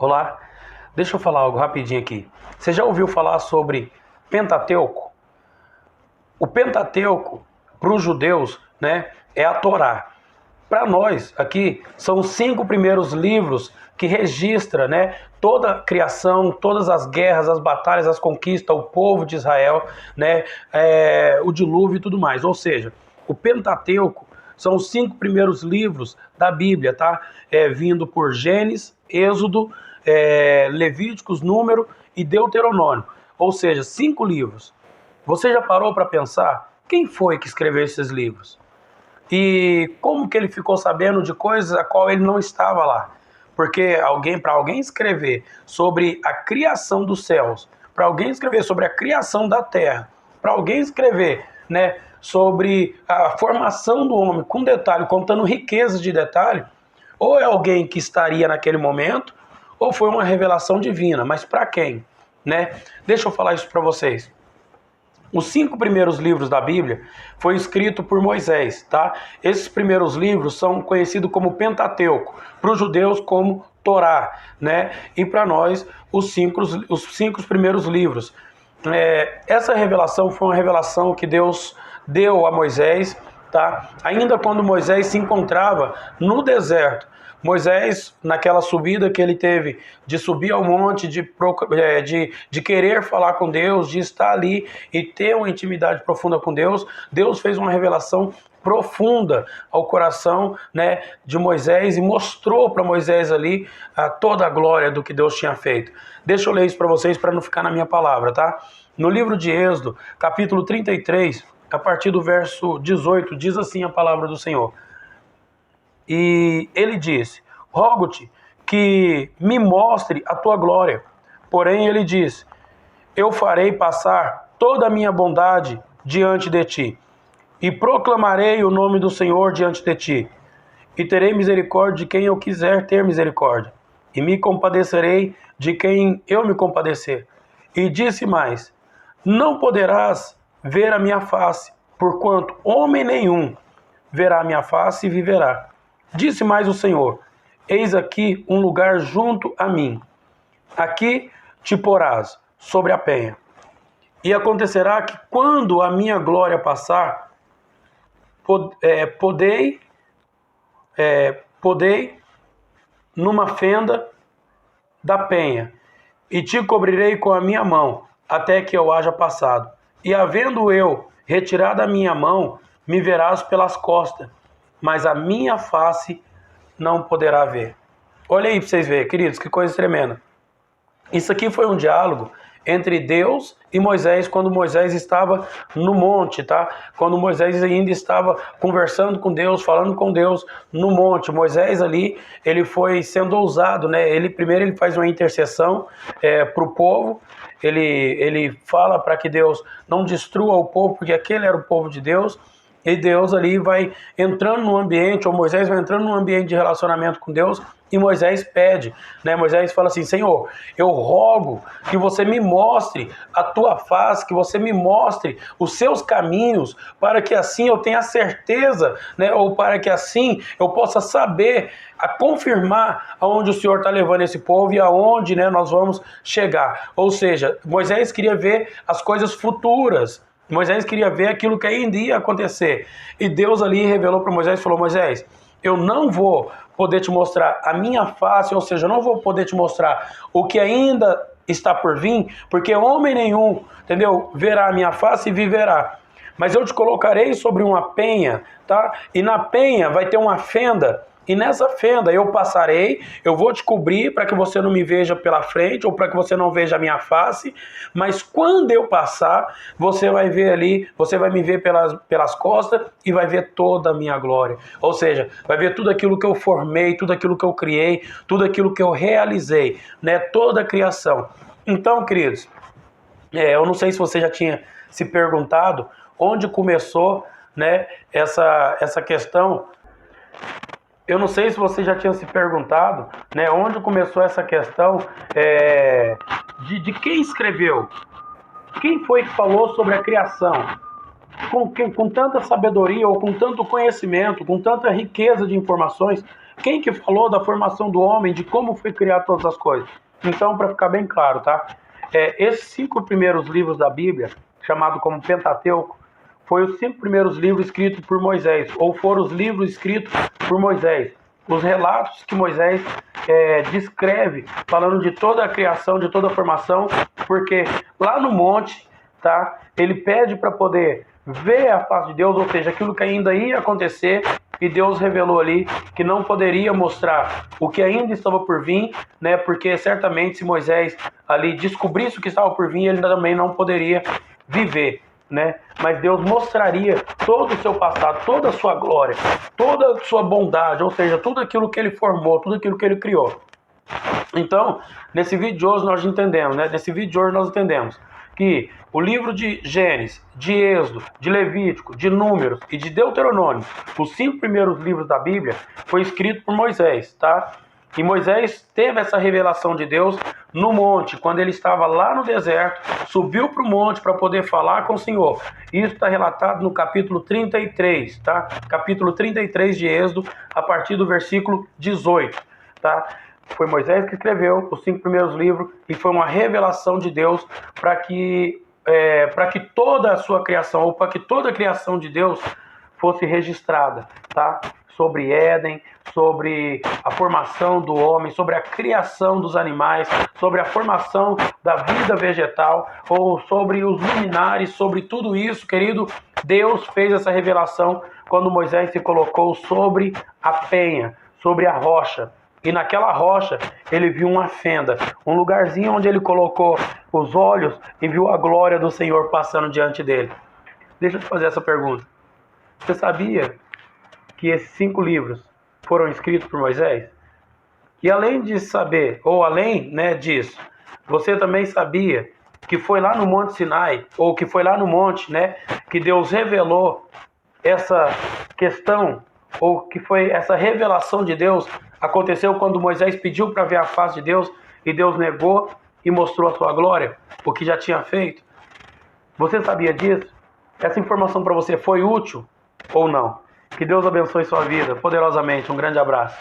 Olá, deixa eu falar algo rapidinho aqui. Você já ouviu falar sobre Pentateuco? O Pentateuco, para os judeus, né, é a Torá. Para nós, aqui, são os 5 primeiros livros que registra, né, toda a criação, todas as guerras, as batalhas, as conquistas, o povo de Israel, né, o dilúvio e tudo mais. Ou seja, o Pentateuco são os 5 primeiros livros da Bíblia, tá? Vindo por Gênesis, Êxodo, Levíticos, Número e Deuteronômio. Ou seja, 5 livros. Você já parou para pensar quem foi que escreveu esses livros? E como que ele ficou sabendo de coisas a qual ele não estava lá? Porque para alguém escrever sobre a criação dos céus, para alguém escrever sobre a criação da terra, para alguém escrever, né, sobre a formação do homem com detalhe, contando riquezas de detalhe, ou é alguém que estaria naquele momento, ou foi uma revelação divina. Mas para quem? Né? Deixa eu falar isso para vocês. Os 5 primeiros livros da Bíblia foi escrito por Moisés, tá? Esses primeiros livros são conhecidos como Pentateuco, para os judeus como Torá, né? E para nós os 5 primeiros livros. Essa revelação foi uma revelação que Deus deu a Moisés, tá? Ainda quando Moisés se encontrava no deserto. Moisés, naquela subida que ele teve, de subir ao monte, de querer falar com Deus, de estar ali e ter uma intimidade profunda com Deus, Deus fez uma revelação profunda ao coração, né, de Moisés e mostrou para Moisés ali toda a glória do que Deus tinha feito. Deixa eu ler isso para vocês para não ficar na minha palavra, tá? No livro de Êxodo, capítulo 33, a partir do verso 18, diz assim a palavra do Senhor. E ele disse: rogo-te que me mostre a tua glória. Porém ele disse: eu farei passar toda a minha bondade diante de ti, e proclamarei o nome do Senhor diante de ti, e terei misericórdia de quem eu quiser ter misericórdia, e me compadecerei de quem eu me compadecer. E disse mais: não poderás ver a minha face, porquanto homem nenhum verá a minha face e viverá. Disse mais o Senhor: eis aqui um lugar junto a mim. Aqui te porás sobre a penha. E acontecerá que quando a minha glória passar, podei numa fenda da penha, e te cobrirei com a minha mão, até que eu haja passado. E havendo eu retirado a minha mão, me verás pelas costas, mas a minha face não poderá ver. Olha aí para vocês verem, queridos, que coisa tremenda. Isso aqui foi um diálogo entre Deus e Moisés, quando Moisés estava no monte, tá? Quando Moisés ainda estava conversando com Deus, falando com Deus no monte. Moisés ali, ele foi sendo ousado, né? Primeiro ele faz uma intercessão para o povo, ele fala para que Deus não destrua o povo, porque aquele era o povo de Deus. E Deus ali vai entrando no ambiente, ou Moisés vai entrando num ambiente de relacionamento com Deus, e Moisés pede, né? Moisés fala assim: Senhor, eu rogo que você me mostre a tua face, que você me mostre os seus caminhos, para que assim eu tenha certeza, né? Ou para que assim eu possa saber, a confirmar aonde o Senhor está levando esse povo e aonde, né, nós vamos chegar. Ou seja, Moisés queria ver as coisas futuras. Moisés queria ver aquilo que ainda ia acontecer. E Deus ali revelou para Moisés e falou: Moisés, eu não vou poder te mostrar a minha face, ou seja, eu não vou poder te mostrar o que ainda está por vir, porque homem nenhum, entendeu, verá a minha face e viverá. Mas eu te colocarei sobre uma penha, tá? E na penha vai ter uma fenda. E nessa fenda eu passarei, eu vou te cobrir para que você não me veja pela frente ou para que você não veja a minha face, mas quando eu passar, você vai ver ali, você vai me ver pelas costas e vai ver toda a minha glória. Ou seja, vai ver tudo aquilo que eu formei, tudo aquilo que eu criei, tudo aquilo que eu realizei, né? Toda a criação. Então, queridos, eu não sei se você já tinha se perguntado onde começou, né, essa questão. Eu não sei se você já tinha se perguntado, né, onde começou essa questão de quem escreveu, quem foi que falou sobre a criação, com tanta sabedoria ou com tanto conhecimento, com tanta riqueza de informações, Quem que falou da formação do homem, de como foi criado todas as coisas? Então, para ficar bem claro, tá? Esses 5 primeiros livros da Bíblia, chamado como Pentateuco, foi os 5 primeiros livros escritos por Moisés, ou foram os livros escritos por Moisés. Os relatos que Moisés descreve, falando de toda a criação, de toda a formação, porque lá no monte, tá? Ele pede para poder ver a face de Deus, ou seja, aquilo que ainda ia acontecer, e Deus revelou ali que não poderia mostrar o que ainda estava por vir, né? Porque certamente se Moisés ali descobrisse o que estava por vir, ele também não poderia viver, né? Mas Deus mostraria todo o seu passado, toda a sua glória, toda a sua bondade, ou seja, tudo aquilo que ele formou, tudo aquilo que ele criou. Então, nesse vídeo de hoje nós entendemos, né? Nesse vídeo de hoje nós entendemos que o livro de Gênesis, de Êxodo, de Levítico, de Números e de Deuteronômio, os 5 primeiros livros da Bíblia, foi escrito por Moisés, tá? E Moisés teve essa revelação de Deus no monte, quando ele estava lá no deserto, subiu para o monte para poder falar com o Senhor. Isso está relatado no capítulo 33, tá? Capítulo 33 de Êxodo, a partir do versículo 18, tá? Foi Moisés que escreveu os 5 primeiros livros e foi uma revelação de Deus para que toda a sua criação, ou para que toda a criação de Deus fosse registrada, tá? Sobre Éden, sobre a formação do homem, sobre a criação dos animais, sobre a formação da vida vegetal, ou sobre os luminares, sobre tudo isso, querido. Deus fez essa revelação quando Moisés se colocou sobre a penha, sobre a rocha. E naquela rocha ele viu uma fenda, um lugarzinho onde ele colocou os olhos e viu a glória do Senhor passando diante dele. Deixa eu te fazer essa pergunta. Você sabia que esses 5 livros foram escritos por Moisés? E além de saber, ou além, né, disso, você também sabia que foi lá no Monte Sinai, ou que foi lá no monte, né, que Deus revelou essa questão, ou que foi essa revelação de Deus, aconteceu quando Moisés pediu para ver a face de Deus, e Deus negou e mostrou a sua glória, o que já tinha feito? Você sabia disso? Essa informação para você foi útil ou não? Que Deus abençoe sua vida poderosamente. Um grande abraço.